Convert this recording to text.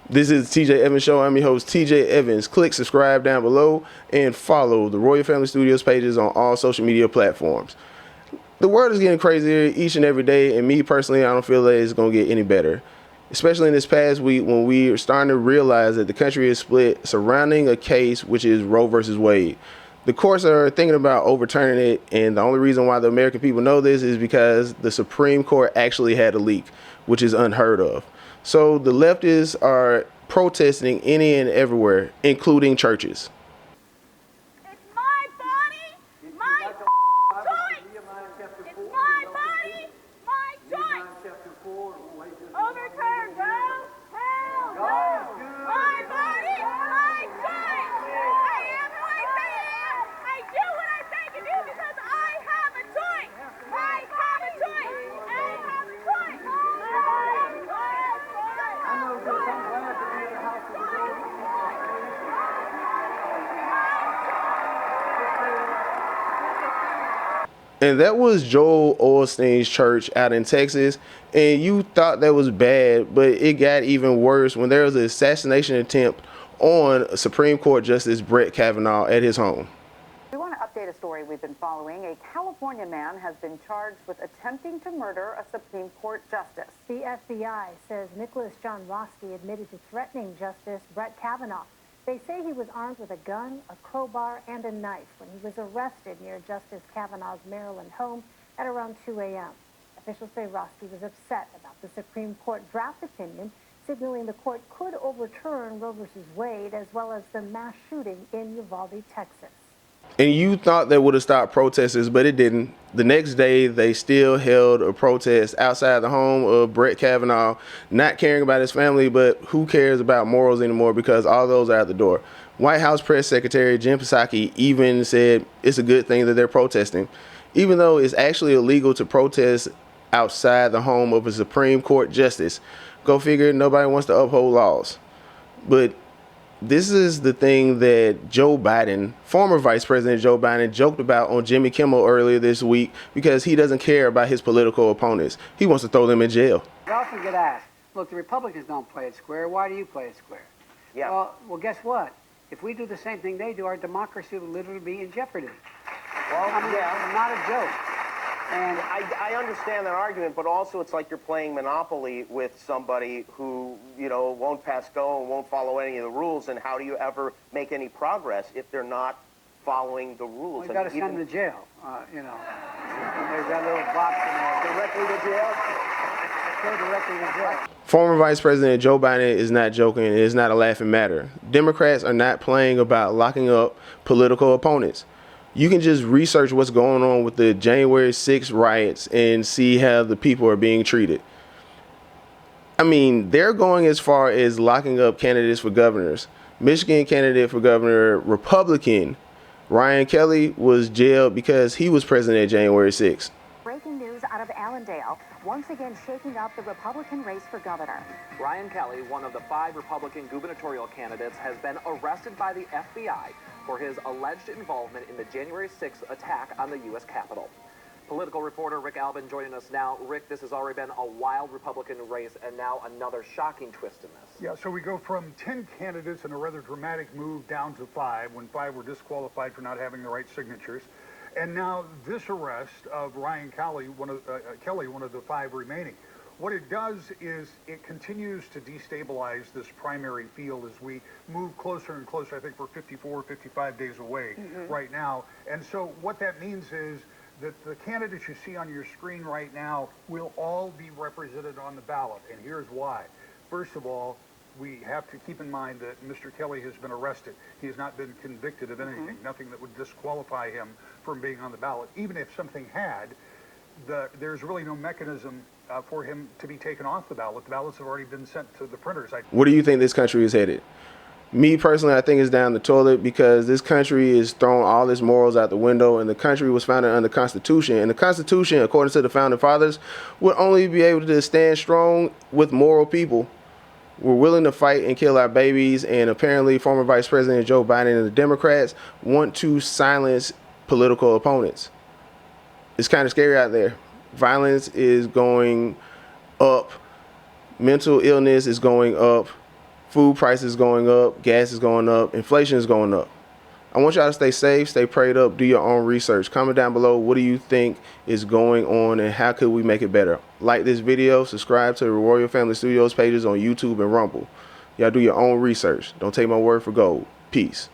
This is the TJ Evans Show. I'm your host, TJ Evans. Click subscribe down below and follow the Royal Family Studios pages on all social media platforms. The world is getting crazier each and every day, and me personally, I don't feel that it's going to get any better. Especially in this past week when we are starting to realize that the country is split surrounding a case which is Roe versus Wade. The courts are thinking about overturning it, and the only reason why the American people know this is because the Supreme Court actually had a leak, which is unheard of. So the leftists are protesting any and everywhere, including churches. It's my body, my choice. It's my body, my choice. Overturn Roe? Hell no. My body, my choice. I am who I say I am. I do what I say I can do because I have a choice. I have a choice. I have a choice. And that was Joel Osteen's church out in Texas. And you thought that was bad, but it got even worse when there was an assassination attempt on Supreme Court Justice Brett Kavanaugh at his home. We want to update a story we've been following. A California man has been charged with attempting to murder a Supreme Court justice. The FBI says Nicholas John Roski admitted to threatening Justice Brett Kavanaugh. They say he was armed with a gun, a crowbar, and a knife when he was arrested near Justice Kavanaugh's Maryland home at around 2 a.m. Officials say Roski was upset about the Supreme Court draft opinion, signaling the court could overturn Roe v. Wade, as well as the mass shooting in Uvalde, Texas. And you thought that would have stopped protesters, but it didn't. The next day, they still held a protest outside the home of Brett Kavanaugh, not caring about his family, but who cares about morals anymore because all those are out the door. White House Press Secretary Jen Psaki even said it's a good thing that they're protesting, even though it's actually illegal to protest outside the home of a Supreme Court justice. Go figure, nobody wants to uphold laws. But this is the thing that Joe Biden, former Vice President Joe Biden, joked about on Jimmy Kimmel earlier this week because he doesn't care about his political opponents. He wants to throw them in jail. I often get asked, look, the Republicans don't play it square. Why do you play it square? Yeah. Well, guess what? If we do the same thing they do, our democracy will literally be in jeopardy. Well, I mean, yeah. not a joke. And I understand that argument, but also it's like you're playing Monopoly with somebody who, won't pass go and won't follow any of the rules. And how do you ever make any progress if they're not following the rules? we've got to send them to jail, And there's that little box in there. Directly to jail? Go directly to jail. Former Vice President Joe Biden is not joking. It is not a laughing matter. Democrats are not playing about locking up political opponents. You can just research what's going on with the January 6th riots and see how the people are being treated. I mean, they're going as far as locking up candidates for governors. Michigan candidate for governor, Republican Ryan Kelly, was jailed because he was president at January 6th. Breaking news out of Allendale, once again shaking up the Republican race for governor. Ryan Kelly, one of the 5 Republican gubernatorial candidates, has been arrested by the FBI for his alleged involvement in the January 6th attack on the U.S. Capitol. Political reporter Rick Albin joining us now. Rick, this has already been a wild Republican race, and now another shocking twist in this. Yeah, so we go from 10 candidates in a rather dramatic move down to 5, when 5 were disqualified for not having the right signatures. And now this arrest of Ryan Kelly, one of the 5 remaining. What it does is it continues to destabilize this primary field as we move closer and closer. I think we're 54, 55 days away right now. And so what that means is that the candidates you see on your screen right now will all be represented on the ballot. And here's why. First of all, we have to keep in mind that Mr. Kelly has been arrested. He has not been convicted of anything, nothing that would disqualify him from being on the ballot. Even if something had, there's really no mechanism for him to be taken off the ballot. The ballots have already been sent to the printers. Where do you think this country is headed? Me personally, I think it's down the toilet because this country is throwing all its morals out the window, and the country was founded under the Constitution. And the Constitution, according to the Founding Fathers, would only be able to stand strong with moral people. We're willing to fight and kill our babies, and apparently former Vice President Joe Biden and the Democrats want to silence political opponents. It's kind of scary out there. Violence is going up. Mental illness is going up. Food prices going up, gas is going up, inflation is going up. I want y'all to stay safe, stay prayed up, do your own research. Comment down below, what do you think is going on and how could we make it better? Like this video, subscribe to the Royal Family Studios pages on YouTube and Rumble. Y'all do your own research. Don't take my word for gold. Peace.